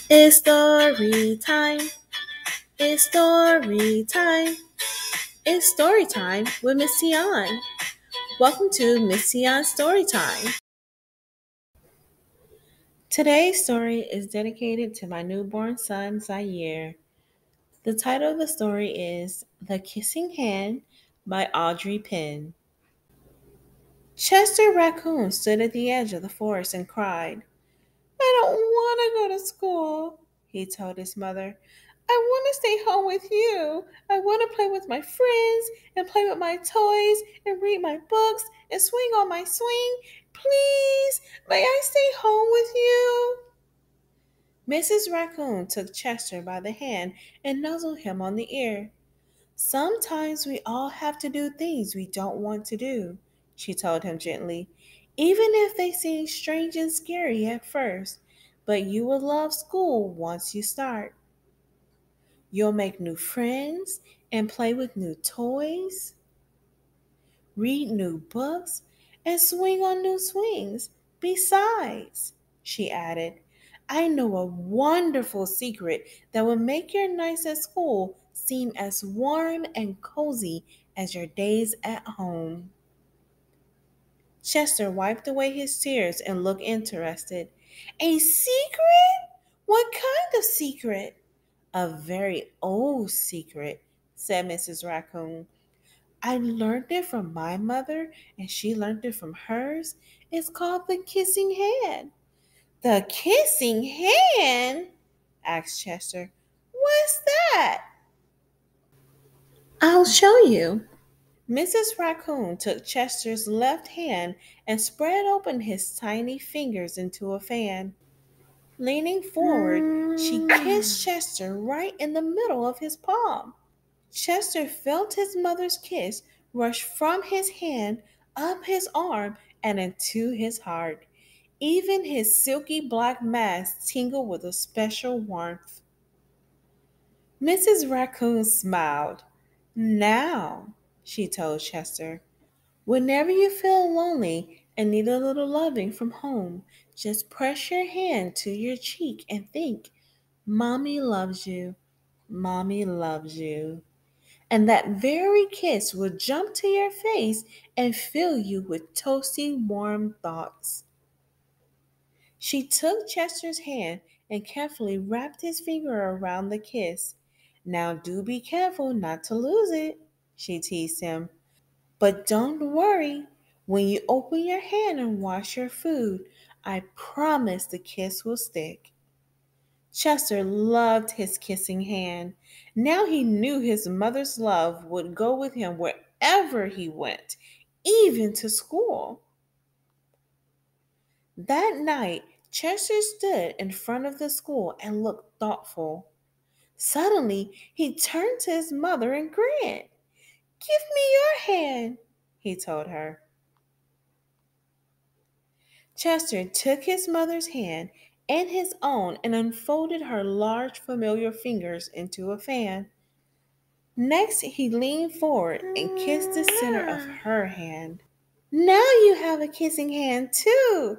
It's story time. It's story time. It's story time with Miss Tion. Welcome to Miss Tion's Story Time. Today's story is dedicated to my newborn son, Zaire. The title of the story is The Kissing Hand by Audrey Penn. Chester Raccoon stood at the edge of the forest and cried. I don't want to go to school, he told his mother. I want to stay home with you. I want to play with my friends and play with my toys and read my books and swing on my swing. Please, may I stay home with you? Mrs. Raccoon took Chester by the hand and nuzzled him on the ear. Sometimes we all have to do things we don't want to do, she told him gently, even if they seem strange and scary at first. But you will love school once you start. You'll make new friends and play with new toys, read new books, and swing on new swings. Besides, she added, I know a wonderful secret that will make your nights at school seem as warm and cozy as your days at home. Chester wiped away his tears and looked interested. A secret? What kind of secret? A very old secret, said Mrs. Raccoon. I learned it from my mother, and she learned it from hers. It's called the kissing hand. The kissing hand? Asked Chester. What's that? I'll show you. Mrs. Raccoon took Chester's left hand and spread open his tiny fingers into a fan. Leaning forward, she kissed Chester right in the middle of his palm. Chester felt his mother's kiss rush from his hand up his arm and into his heart. Even his silky black mask tingled with a special warmth. Mrs. Raccoon smiled. Now, she told Chester, whenever you feel lonely and need a little loving from home, just press your hand to your cheek and think, Mommy loves you. Mommy loves you. And that very kiss will jump to your face and fill you with toasty, warm thoughts. She took Chester's hand and carefully wrapped his finger around the kiss. Now do be careful not to lose it, she teased him. But don't worry, when you open your hand and wash your food, I promise the kiss will stick. Chester loved his kissing hand. Now he knew his mother's love would go with him wherever he went, even to school. That night, Chester stood in front of the school and looked thoughtful. Suddenly, he turned to his mother and grinned. Give me your hand, he told her. Chester took his mother's hand and his own and unfolded her large, familiar fingers into a fan. Next, he leaned forward and kissed the center of her hand. Now you have a kissing hand, too,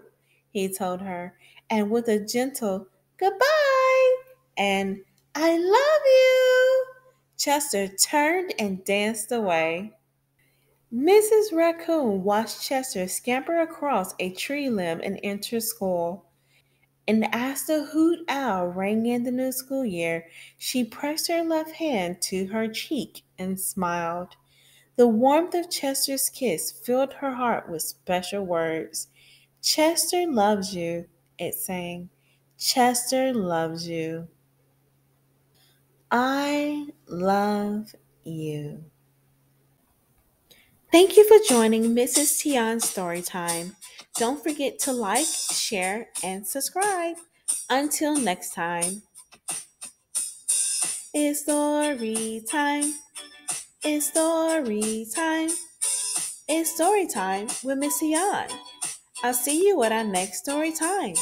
he told her, and with a gentle goodbye and I love you, Chester turned and danced away. Mrs. Raccoon watched Chester scamper across a tree limb and enter school. And as the hoot owl rang in the new school year, she pressed her left hand to her cheek and smiled. The warmth of Chester's kiss filled her heart with special words. Chester loves you, it sang. Chester loves you. I love you. Thank you for joining Mrs. Tion's Storytime. Don't forget to like, share, and subscribe. Until next time, it's story time. It's story time. It's story time with Miss Tion. I'll see you at our next story time.